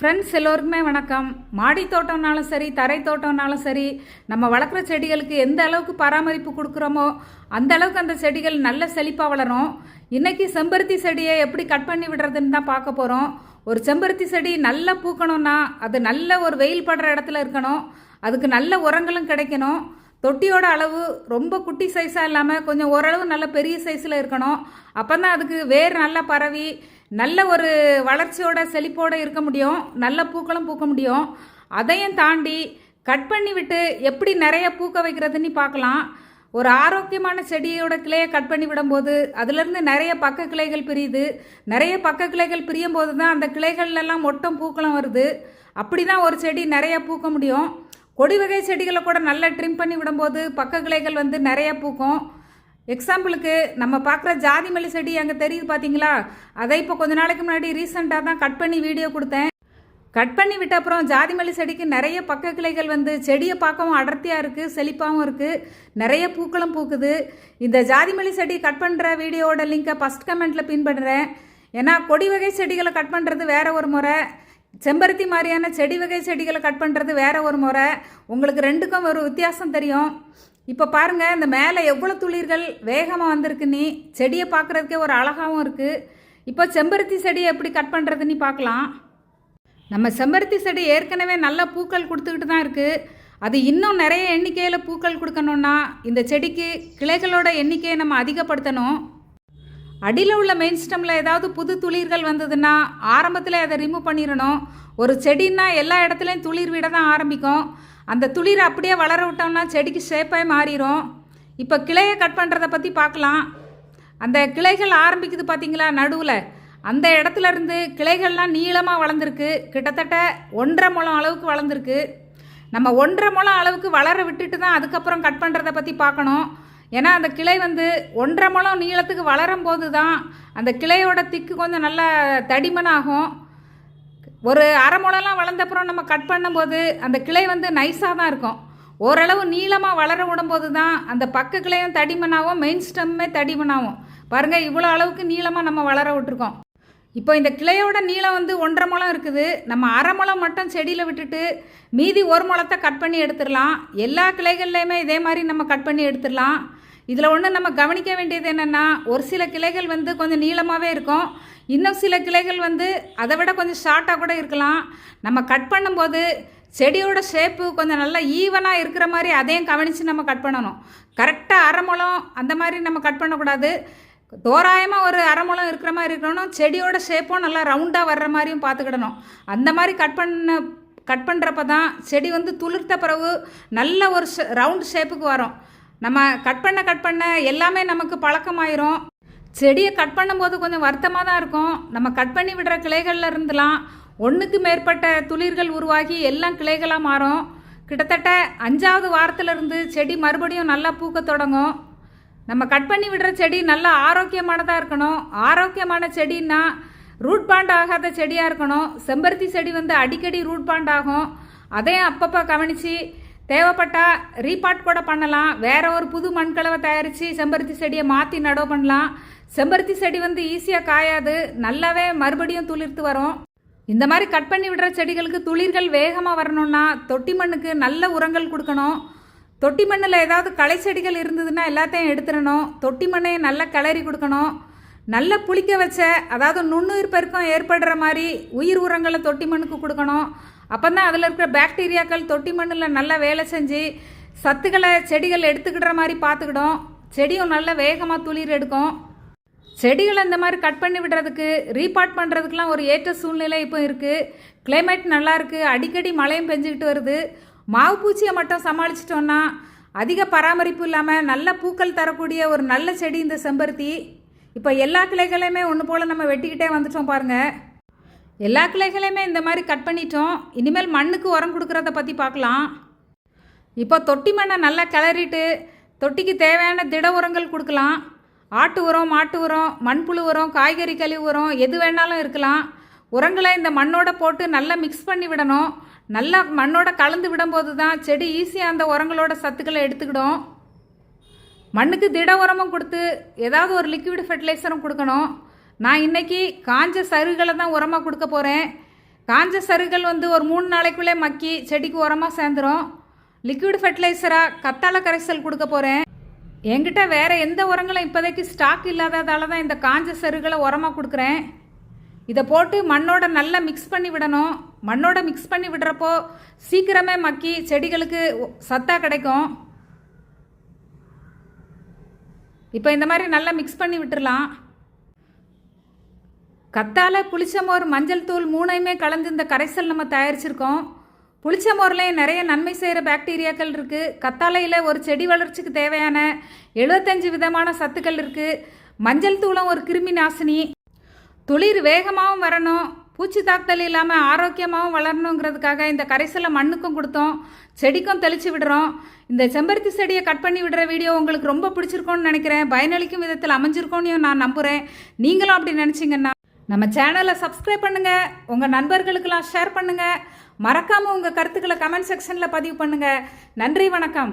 Friends எல்லோருக்குமே வணக்கம். மாடி தோட்டம்னாலும் சரி, தரை தோட்டம்னாலும் சரி, நம்ம வளர்க்குற செடிகளுக்கு எந்த அளவுக்கு பராமரிப்பு கொடுக்குறோமோ அந்த அளவுக்கு அந்த செடிகள் நல்ல செழிப்பாக வளரும். இன்றைக்கி செம்பருத்தி செடியை எப்படி கட் பண்ணி விடுறதுன்னு தான் பார்க்க போகிறோம். ஒரு செம்பருத்தி செடி நல்லா பூக்கணும்னா அது நல்ல ஒரு வெயில் படுற இடத்துல இருக்கணும். அதுக்கு நல்ல உரங்களும் கிடைக்கணும். தொட்டியோட அளவு ரொம்ப குட்டி சைஸாக இல்லாமல் கொஞ்சம் ஓரளவு நல்ல பெரிய சைஸில் இருக்கணும். அப்போ தான் அதுக்கு வேர் நல்லா பரவி நல்ல ஒரு வளர்ச்சியோட செழிப்போடு இருக்க முடியும். நல்ல பூக்களும் பூக்க முடியும். அதையும் தாண்டி கட் பண்ணி விட்டு எப்படி நிறைய பூக்க வைக்கிறதுன்னு பார்க்கலாம். ஒரு ஆரோக்கியமான செடியோட கிளையை கட் பண்ணி விடும்போது அதுலேருந்து நிறைய பக்க கிளைகள் பிரியுது. நிறைய பக்க கிளைகள் பிரியும் போது தான் அந்த கிளைகள்லாம் மொட்டம் பூக்களும் வருது. அப்படி தான் ஒரு செடி நிறைய பூக்க முடியும். கொடி வகை செடிகளை கூட நல்லா ட்ரிம் பண்ணி விடும்போது பக்க கிளைகள் நிறைய பூக்கும். எக்ஸாம்பிளுக்கு நம்ம பார்க்குற ஜாதி மல்லி செடி அங்கே தெரியுது பார்த்தீங்களா? அதை இப்போ கொஞ்ச நாளைக்கு முன்னாடி ரீசெண்டாக தான் கட் பண்ணி வீடியோ கொடுத்தேன். கட் பண்ணி விட்ட அப்புறம் ஜாதி மல்லி செடிக்கு நிறைய பக்க கிளைகள் செடியை பார்க்கவும் அடர்த்தியாக இருக்குது, செழிப்பாகவும் இருக்குது, நிறைய பூக்களும் பூக்குது. இந்த ஜாதி மல்லி செடி கட் பண்ணுற வீடியோவோட லிங்கை ஃபஸ்ட் கமெண்ட்டில் பின் பண்ணுறேன். ஏன்னா கொடி வகை செடிகளை கட் பண்ணுறது வேற ஒரு முறை, செம்பருத்தி மாதிரியான செடி வகை செடிகளை கட் பண்ணுறது வேற ஒரு முறை. உங்களுக்கு ரெண்டுக்கும் ஒரு வித்தியாசம் தெரியும். இப்போ பாருங்கள், இந்த மேலே எவ்வளோ துளிர்கள் வேகமாக வந்திருக்குன்னு செடியை பார்க்குறதுக்கே ஒரு அழகாகவும் இருக்குது. இப்போ செம்பருத்தி செடியை எப்படி கட் பண்ணுறதுன்னு பார்க்கலாம். நம்ம செம்பருத்தி செடி ஏற்கனவே நல்ல பூக்கள் கொடுத்துக்கிட்டு தான் இருக்குது. அது இன்னும் நிறைய எண்ணிக்கையில் பூக்கள் கொடுக்கணுன்னா இந்த செடிக்கு கிளைகளோட எண்ணிக்கையை நம்ம அதிகப்படுத்தணும். அடியில் உள்ள மெயின் ஸ்டெம்மில் ஏதாவது புது துளிர்கள் வந்ததுன்னா ஆரம்பத்தில் அதை ரிமூவ் பண்ணிடணும். ஒரு செடின்னா எல்லா இடத்துலையும் துளிர் விட தான் ஆரம்பிக்கும். அந்த துளிரை அப்படியே வளர விட்டோம்னா செடிக்கு ஷேப்பாக மாறிடும். இப்போ கிளையை கட் பண்ணுறதை பற்றி பார்க்கலாம். அந்த கிளைகள் ஆரம்பிக்குது பார்த்தீங்களா நடுவில், அந்த இடத்துல இருந்து கிளைகள்லாம் நீளமாக வளர்ந்துருக்கு. கிட்டத்தட்ட 1.5 முழம் அளவுக்கு வளர்ந்துருக்கு. நம்ம 1.5 முழம் அளவுக்கு வளர விட்டுட்டு தான் அதுக்கப்புறம் கட் பண்ணுறதை பற்றி பார்க்கணும். ஏன்னா அந்த கிளை 1.5 முழம் நீளத்துக்கு வளரும் போது தான் அந்த கிளையோட திக்கு கொஞ்சம் நல்லா தடிமனாகும். ஒரு 1/2 முழம்லாம் வளர்ந்தப்புறம் நம்ம கட் பண்ணும்போது அந்த கிளை நைஸாக தான் இருக்கும். ஓரளவு நீளமாக வளர விடும்போது தான் அந்த பக்க கிளையும் தடிமனாகவும் மெயின் ஸ்டெம்மே தடிமனாகும். பாருங்கள், இவ்வளோ அளவுக்கு நீளமாக நம்ம வளர விட்டுருக்கோம். இப்போ இந்த கிளையோட நீளம் 1.5 முழம் இருக்குது. நம்ம 1/2 முழம் மட்டும் செடியில் விட்டுட்டு மீதி 1 முழத்தை கட் பண்ணி எடுத்துடலாம். எல்லா கிளைகள்லையுமே இதே மாதிரி நம்ம கட் பண்ணி எடுத்துடலாம். இதில் ஒன்று நம்ம கவனிக்க வேண்டியது என்னென்னா, ஒரு சில கிளைகள் கொஞ்சம் நீளமாகவே இருக்கும். இன்னும் சில கிளைகள் அதை விட கொஞ்சம் ஷார்ட்டாக கூட இருக்கலாம். நம்ம கட் பண்ணும்போது செடியோட ஷேப்பு கொஞ்சம் நல்லா ஈவனாக இருக்கிற மாதிரி அதையும் கவனித்து நம்ம கட் பண்ணணும். கரெக்டாக 1/2 முழம் அந்த மாதிரி நம்ம கட் பண்ணக்கூடாது. தோராயமாக ஒரு 1/2 முழம் இருக்கிற மாதிரி இருக்கணும். செடியோட ஷேப்பும் நல்லா ரவுண்டாக வர்ற மாதிரியும் பார்த்துக்கிடணும். அந்த மாதிரி கட் பண்ணுறப்ப தான் செடி துளிர்த்த பிறகு நல்ல ஒரு ரவுண்ட் ஷேப்புக்கு வரும். நம்ம கட் பண்ண எல்லாமே நமக்கு பழக்கமாயிரும். செடியை கட் பண்ணும்போது கொஞ்சம் வருத்தமாக தான் இருக்கும். நம்ம கட் பண்ணி விடுற கிளைகளில் இருந்துலாம் ஒன்றுக்கு மேற்பட்ட துளிர்கள் உருவாகி எல்லாம் கிளைகளாக மாறும். கிட்டத்தட்ட 5ஆவது வாரத்திலிருந்து செடி மறுபடியும் நல்லா பூக்க தொடங்கும். நம்ம கட் பண்ணி விடுற செடி நல்லா ஆரோக்கியமானதாக இருக்கணும். ஆரோக்கியமான செடின்னா ரூட் பாண்ட் ஆகாத செடியாக இருக்கணும். செம்பருத்தி செடி அடிக்கடி ரூட் பாண்ட் ஆகும். அதையும் அப்பப்போ கவனித்து தேவைப்பட்டால் ரீபாட் கூட பண்ணலாம். வேற ஒரு புது மண்கலவை தயாரித்து செம்பருத்தி செடியை மாற்றி நடவு பண்ணலாம். செம்பருத்தி செடி ஈஸியாக காயாது, நல்லாவே மறுபடியும் துளிர்த்து வரும். இந்த மாதிரி கட் பண்ணி விடுற செடிகளுக்கு துளிர்கள் வேகமாக வரணும்னா தொட்டி மண்ணுக்கு நல்ல உரங்கள் கொடுக்கணும். தொட்டி மண்ணில் ஏதாவது களை செடிகள் இருந்ததுன்னா எல்லாத்தையும் எடுத்துடணும். தொட்டி மண்ணையும் நல்லா கிளறி கொடுக்கணும். நல்லா புளிக்க வச்ச, அதாவது நுண்ணுயிர் பெருக்கம் ஏற்படுற மாதிரி உயிர் உரங்களை தொட்டி மண்ணுக்கு கொடுக்கணும். அப்போ தான் அதில் இருக்கிற பாக்டீரியாக்கள் தொட்டி மண்ணில் நல்லா வேலை செஞ்சு சத்துக்களை செடிகள் எடுத்துக்கிற மாதிரி பார்த்துக்கிடும். செடியும் நல்லா வேகமாக துளிர் எடுக்கும். செடிகளை இந்த மாதிரி கட் பண்ணி விடுறதுக்கு ரீபாட் பண்ணுறதுக்கெலாம் ஒரு ஏற்ற சூழ்நிலை இப்போ இருக்குது. கிளைமேட் நல்லா இருக்குது, அடிக்கடி மழையும் பெஞ்சிக்கிட்டு வருது. மாவு பூச்சியை மட்டும் சமாளிச்சிட்டோன்னா அதிக பராமரிப்பு இல்லாமல் நல்ல பூக்கள் தரக்கூடிய ஒரு நல்ல செடி இந்த செம்பருத்தி. இப்போ எல்லா கிளைகளையுமே ஒன்று போல் நம்ம வெட்டிக்கிட்டே வந்துட்டோம் பாருங்கள். எல்லா கிளைகளையுமே இந்த மாதிரி கட் பண்ணிட்டோம். இனிமேல் மண்ணுக்கு உரம் கொடுக்குறத பற்றி பார்க்கலாம். இப்போ தொட்டி மண்ணை நல்லா கிளறிட்டு தொட்டிக்கு தேவையான திட உரங்கள் கொடுக்கலாம். ஆட்டு உரம், மாட்டு உரம், மண்புழு உரம், காய்கறி கழிவு உரம் எது வேணாலும் இருக்கலாம். உரங்களை இந்த மண்ணோட போட்டு நல்லா மிக்ஸ் பண்ணி விடணும். நல்லா மண்ணோட கலந்து விடும்போது தான் செடி ஈஸியாக அந்த உரங்களோட சத்துக்களை எடுத்துக்கிடும். மண்ணுக்கு திட உரமும் கொடுத்து ஏதாவது ஒரு லிக்விட் ஃபெர்டிலைசரும் கொடுக்கணும். நான் இன்றைக்கி காஞ்ச சருகளை தான் உரமாக கொடுக்க போகிறேன். காஞ்ச சருகள் வந்து ஒரு 3 நாளைக்குள்ளே மக்கி செடிக்கு உரமாக சேர்ந்துடும். லிக்விட் ஃபெர்டிலைசராக கத்தாழை கரைசல் கொடுக்க போகிறேன். என்கிட்ட வேறு எந்த உரங்களும் இப்போதைக்கு ஸ்டாக் இல்லாததால தான் இந்த காஞ்ச சருகளை உரமாக கொடுக்குறேன். இதை போட்டு மண்ணோட நல்லா மிக்ஸ் பண்ணி விடணும். மண்ணோட மிக்ஸ் பண்ணி விடுறப்போ சீக்கிரமே மக்கி செடிகளுக்கு சத்தாக கிடைக்கும். இப்போ இந்த மாதிரி நல்லா மிக்ஸ் பண்ணி விட்டுடலாம். கத்தாழை, புளிச்சமோர், மஞ்சள் தூள் 3யுமே கலந்து இந்த கரைசல் நம்ம தயாரிச்சிருக்கோம். புளிச்சமோர்லேயும் நிறைய நன்மை செய்கிற பாக்டீரியாக்கள் இருக்குது. கத்தாழையில் ஒரு செடி வளர்ச்சிக்கு தேவையான 75 விதமான சத்துக்கள் இருக்குது. மஞ்சள் தூளும் ஒரு கிருமி நாசினி. துளிர் வேகமாகவும் வரணும், பூச்சி தாக்குதல் இல்லாமல் ஆரோக்கியமாகவும் வளரணுங்கிறதுக்காக இந்த கரைசலை மண்ணுக்கும் கொடுத்தோம், செடிக்கும் தெளித்து விடுறோம். இந்த செம்பருத்தி செடியை கட் பண்ணி விடுற வீடியோ உங்களுக்கு ரொம்ப பிடிச்சிருக்கோன்னு நினைக்கிறேன். பயனளிக்கும் விதத்தில் அமைஞ்சிருக்கோன்னு நான் நம்புகிறேன். நீங்களும் அப்படி நினச்சிங்கன்னா நம்ம சேனலை சப்ஸ்கிரைப் பண்ணுங்கள், உங்கள் நண்பர்களுக்கெல்லாம் ஷேர் பண்ணுங்கள். மறக்காமல் உங்கள் கருத்துக்களை கமெண்ட் செக்ஷனில் பதிவு பண்ணுங்கள். நன்றி, வணக்கம்.